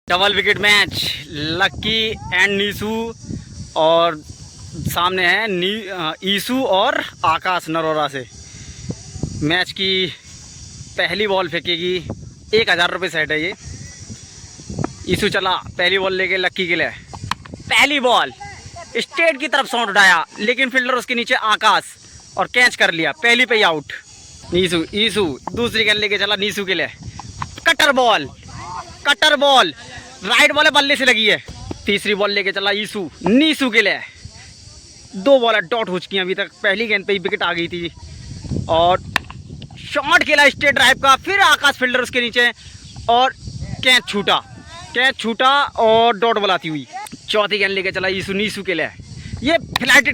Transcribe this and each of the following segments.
Double wicket match lucky and Neesu और सामने है ईसू और आकाश नरोरा से। मैच की पहली बॉल फेंकेगी, 1000 रुपये सेट है ये। ईसू चला पहली बॉल लेके लक्की के लिए। पहली बॉल स्ट्रेट की तरफ शॉट उठाया, लेकिन फील्डर उसके नीचे आकाश और कैच कर लिया, पहली पे ही आउट। ईसू दूसरी गेंद लेके चला नीसू के लिए। कटर बॉल राइट बॉल है, बल्ले से लगी है। तीसरी बॉल लेके चला ईसू नीसू के लिए। 2 बॉल डॉट हो चुकी हैं अभी तक, पहली गेंद पे ही विकेट आ गई थी और शॉट खेला स्ट्रेट ड्राइव का, फिर आकाश फील्डर उसके नीचे और कैच छूटा और डॉट बॉल आती हुई। चौथी गेंद लेके चला ईसू नीसू के लिए। ये फ्लाइट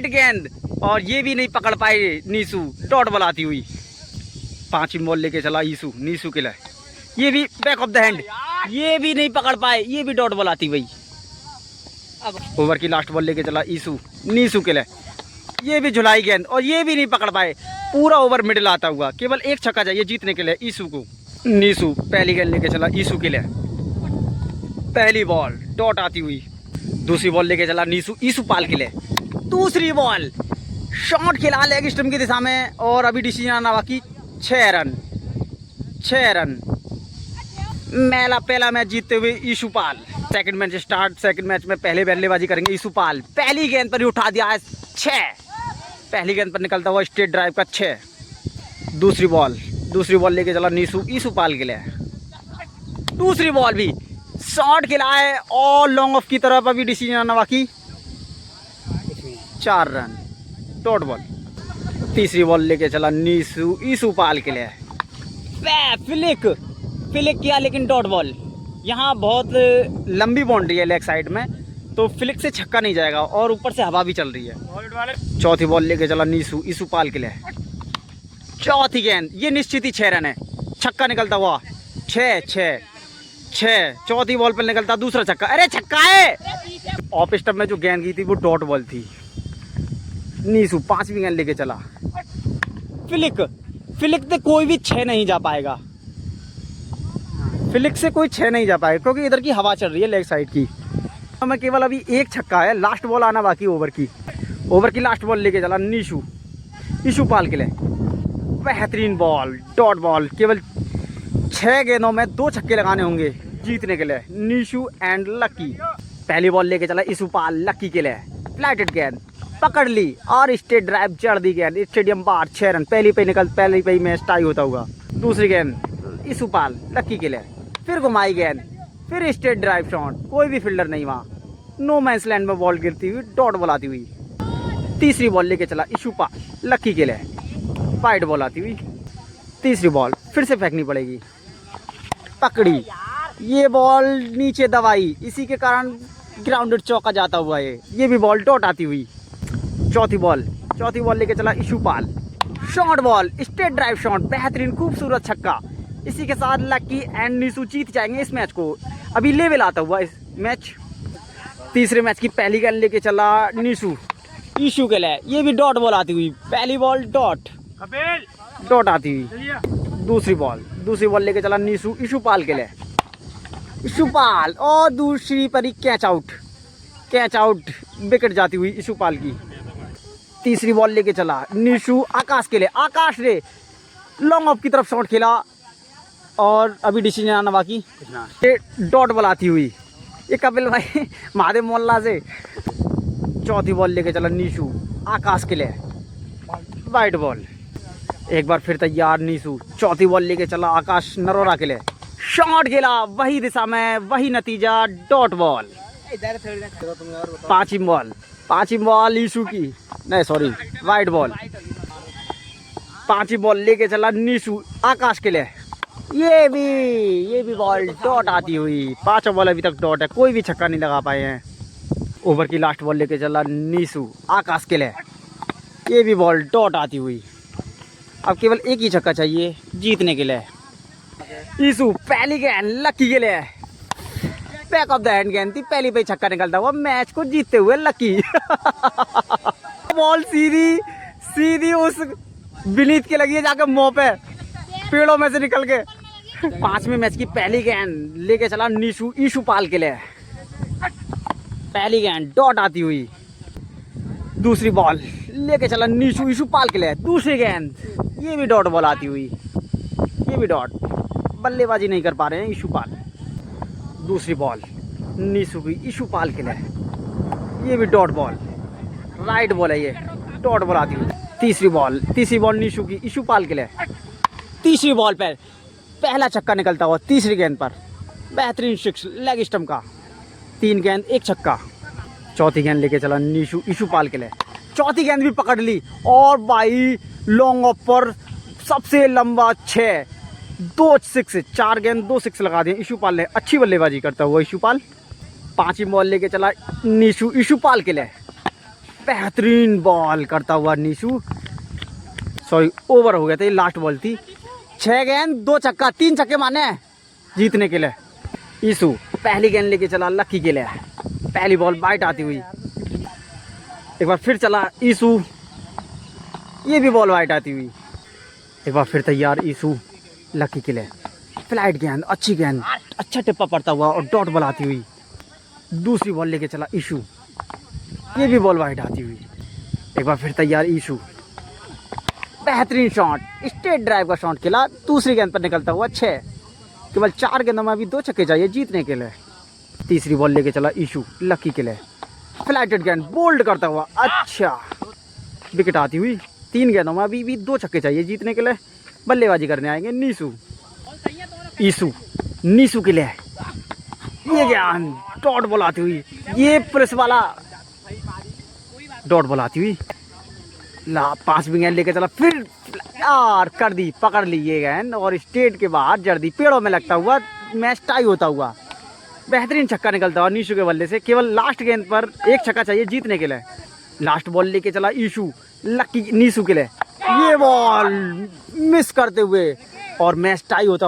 गेंद और ये भी नहीं पकड़ पाए नीसू, डॉट बॉल आती हुई। पांचवी बॉल लेके चला ईसू नीसू के लिए। ये भी बैक ऑफ द हैंड, ये भी नहीं पकड़ पाए, ये भी डॉट बॉल आती हुई। ओवर की लास्ट बॉल लेके चला ईसू नीसू के लिए। ये भी झुलाई गेंद और ये भी नहीं पकड़ पाए, पूरा ओवर मिडिल आता हुआ। केवल एक छक्का चाहिए जीतने के लिए ईसू को। नीसू पहली गेंद लेके चला ईसू के लिए। पहली बॉल डॉट आती हुई। दूसरी बॉल लेके चला नीसू ईसू पाल के लिए। दूसरी बॉल शॉट खेला लेग स्टंप की दिशा में और अभी डिसीजन आना बाकी। 6 रन मेला पहला मैच जीतते हुए Ishu Pal. Second match start. Second match में पहले बल्लेबाजी करेंगे ईशू पाल। पहली गेंद पर ही उठा दिया है 6। पहली गेंद पर निकलता हुआ स्ट्रेट ड्राइव का 6। दूसरी बॉल लेके चला नीसू ईशू पाल के लिए। दूसरी बॉल भी शॉट खेला है और लॉन्ग ऑफ की तरफ, अभी डिसीजन आना बाकी। 4 रन डॉट बॉल। तीसरी बॉल लेके चला नीसू ईशू पाल के लिए। फ्लिक किया लेकिन डॉट बॉल। यहाँ बहुत लंबी बाउंड्री है लेग साइड में, तो फ्लिक से छक्का नहीं जाएगा और ऊपर से हवा भी चल रही है। चौथी बॉल लेके चला नीसू ईशू पाल के लिए। चौथी गेंद ये निश्चित ही 6 रन है, छक्का निकलता हुआ 6। चौथी बॉल पर निकलता दूसरा छक्का। अरे छक्का है। ऑफ स्टंप में जो गेंद गई थी वो डॉट बॉल थी। नीसू पांचवी गेंद लेके चला। फ्लिक से कोई भी 6 नहीं जा पाएगा, क्योंकि इधर की हवा चल रही है लेग साइड की। हमें केवल अभी एक छक्का है, लास्ट बॉल आना बाकी ओवर की लास्ट बॉल लेके चला नीसू ईशू पाल के लिए। बेहतरीन बॉल डॉट बॉल। केवल 6 गेंदों में 2 छक्के लगाने होंगे जीतने के लिए नीसू एंड लक्की। पहली बॉल लेके चला ईशू पाल लक्की के लिए। फ्लाइटेड गेंद पकड़ ली और स्ट्रेट ड्राइव चढ़ दी गेंद स्टेडियम बाहर। 6 रन पहली पे ही मैच टाई होता हुआ। दूसरी गेंद ईशू पाल लक्की के लिए। फिर घुमाई गेंद, फिर स्ट्रेट ड्राइव शॉट, कोई भी फील्डर नहीं वहाँ। नो मैंस लैंड में बॉल गिरती हुई, डॉट बॉल आती हुई। तीसरी बॉल लेके चला ईशू पाल लक्की के लिए। वाइड बॉल आती हुई। तीसरी बॉल फिर से फेंकनी पड़ेगी। पकड़ी, ये बॉल नीचे दबाई, इसी के कारण ग्राउंडेड चौका जाता हुआ है। ये भी बॉल डॉट आती हुई। चौथी बॉल लेके चला Ishu Pal. Short ball straight drive shot, बेहतरीन खूबसूरत छक्का। इसी के साथ लक्की एंड नीसू जीत जाएंगे इस मैच को। अभी लेवल आता हुआ इस मैच। तीसरे मैच की पहली गेंद लेके चला नीसू ईशू के लिए। ये भी डॉट बॉल आती हुई। पहली बॉल डॉट आती हुई। दूसरी बॉल लेके चला नीसू ईशू पाल के लिए। ईशू पाल और दूसरी पर ही कैच आउट विकेट जाती हुई ईशू पाल की। तीसरी बॉल लेके चला नीसू आकाश के लिए। आकाश ने लॉन्ग ऑफ की तरफ शॉट खेला और अभी डिसीजन आना बाकी। डॉट बॉल आती हुई। ये कपिल भाई महादेव मोहल्ला से। चौथी बॉल लेके चला नीसू आकाश के लिए। वाइड बॉल एक बार फिर तैयार नीसू। चौथी बॉल लेके चला आकाश नरोरा के लिए। शॉट खेला वही दिशा में, वही नतीजा, डॉट बॉल। पांचवी बॉल ईशू की, नहीं सॉरी वाइड बॉल। पांचवी बॉल लेके चला नीसू आकाश के लिए। ये भी बॉल डॉट आती हुई। 5 बॉल अभी तक डॉट है, कोई भी छक्का नहीं लगा पाए हैं। ओवर की लास्ट बॉल लेके चला नीसू आकाश के लिए। ये भी बॉल डॉट आती हुई। अब केवल एक ही छक्का चाहिए जीतने के लिए। ईशू पहली गेंद लक्की के लिए। बैक ऑफ द हैंड गेंद थी, पहली पे छक्का निकलता हुआ मैच को जीतते हुए लक्की। बॉल सीधी उस विनीत के लगी है जाके मुंह पे, पेड़ों में से निकल के। पांचवें मैच की पहली गेंद लेके चला नीशू ईशु पाल के लिए। पहली गेंद डॉट आती हुई। दूसरी बॉल लेके चला नीशू ईशु पाल के लिए। दूसरी गेंद, ये भी डॉट बॉल आती हुई, ये भी डॉट। बल्लेबाजी नहीं कर पा रहे हैं ईशु पाल। दूसरी बॉल नीशू की ईशु पाल के लिए, ये भी डॉट बॉल, राइट बॉल है, ये डॉट बॉल आती हुई। तीसरी बॉल नीशू की ईशु पाल के लिए। तीसरी बॉल पर पहला छक्का निकलता हुआ तीसरी गेंद पर। बेहतरीन सिक्स लेग स्टंप का। 3 गेंद 1 छक्का। चौथी गेंद लेके चला नीशू ईशु पाल के लिए। चौथी गेंद भी पकड़ ली और भाई लॉन्ग ऑफ पर सबसे लंबा 6, 2 6, 4 गेंद 2 6 लगा दिए ईशु पाल ने। अच्छी बल्लेबाजी करता हुआ ईशु पाल। पांचवी बॉल लेके चला नीशू ईशु पाल के लिए। बेहतरीन बॉल करता हुआ नीशू। सॉरी, ओवर हो गया था, ये लास्ट बॉल थी। 6 गेंद 2 छक्का, 3 छक्के माने जीतने के लिए। ईशु पहली गेंद लेके चला लक्की के लिए। पहली बॉल बाइट आती हुई। एक बार फिर चला ईशु, ये भी बॉल वाइट आती हुई। एक बार फिर तैयार ईशु लक्की के लिए। फ्लाइट गेंद, अच्छी गेंद, अच्छा टिप्पा पड़ता हुआ और डॉट बॉल आती हुई। दूसरी बॉल लेके चला ईशु, ये भी बॉल वाइट आती हुई। एक बार फिर तैयार ईशु। बेहतरीन शॉट, स्ट्रेट ड्राइव का शॉट खेला। दूसरी गेंद पर निकलता हुआ 6। केवल 4 गेंदों में अभी 2 छक्के चाहिए जीतने के लिए। तीसरी बॉल लेके चला ईशु लक्की के लिए। फ्लाइटेड गेंद बोल्ड करता हुआ, अच्छा विकेट आती हुई। 3 गेंदों में अभी भी 2 छक्के चाहिए जीतने के लिए। बल्लेबाजी करने आएंगे नीशू। ईशु नीशू के लिए, ये गेंद डॉट बॉल आती हुई। ये पुलिस वाला डॉट बॉल आती हुई। 5वीं गेंद लेके चला, फिर यार कर दी, पकड़ ली ये गेंद और स्टेट के बाहर जड़ दी। पेड़ों में लगता हुआ मैच टाई होता हुआ। बेहतरीन छक्का निकलता हुआ नीशू के बल्ले से। केवल लास्ट गेंद पर 1 छक्का चाहिए जीतने के लिए। लास्ट बॉल लेके चला ईशु लक्की नीशू के लिए। ये बॉल मिस करते हुए और मैच टाई होता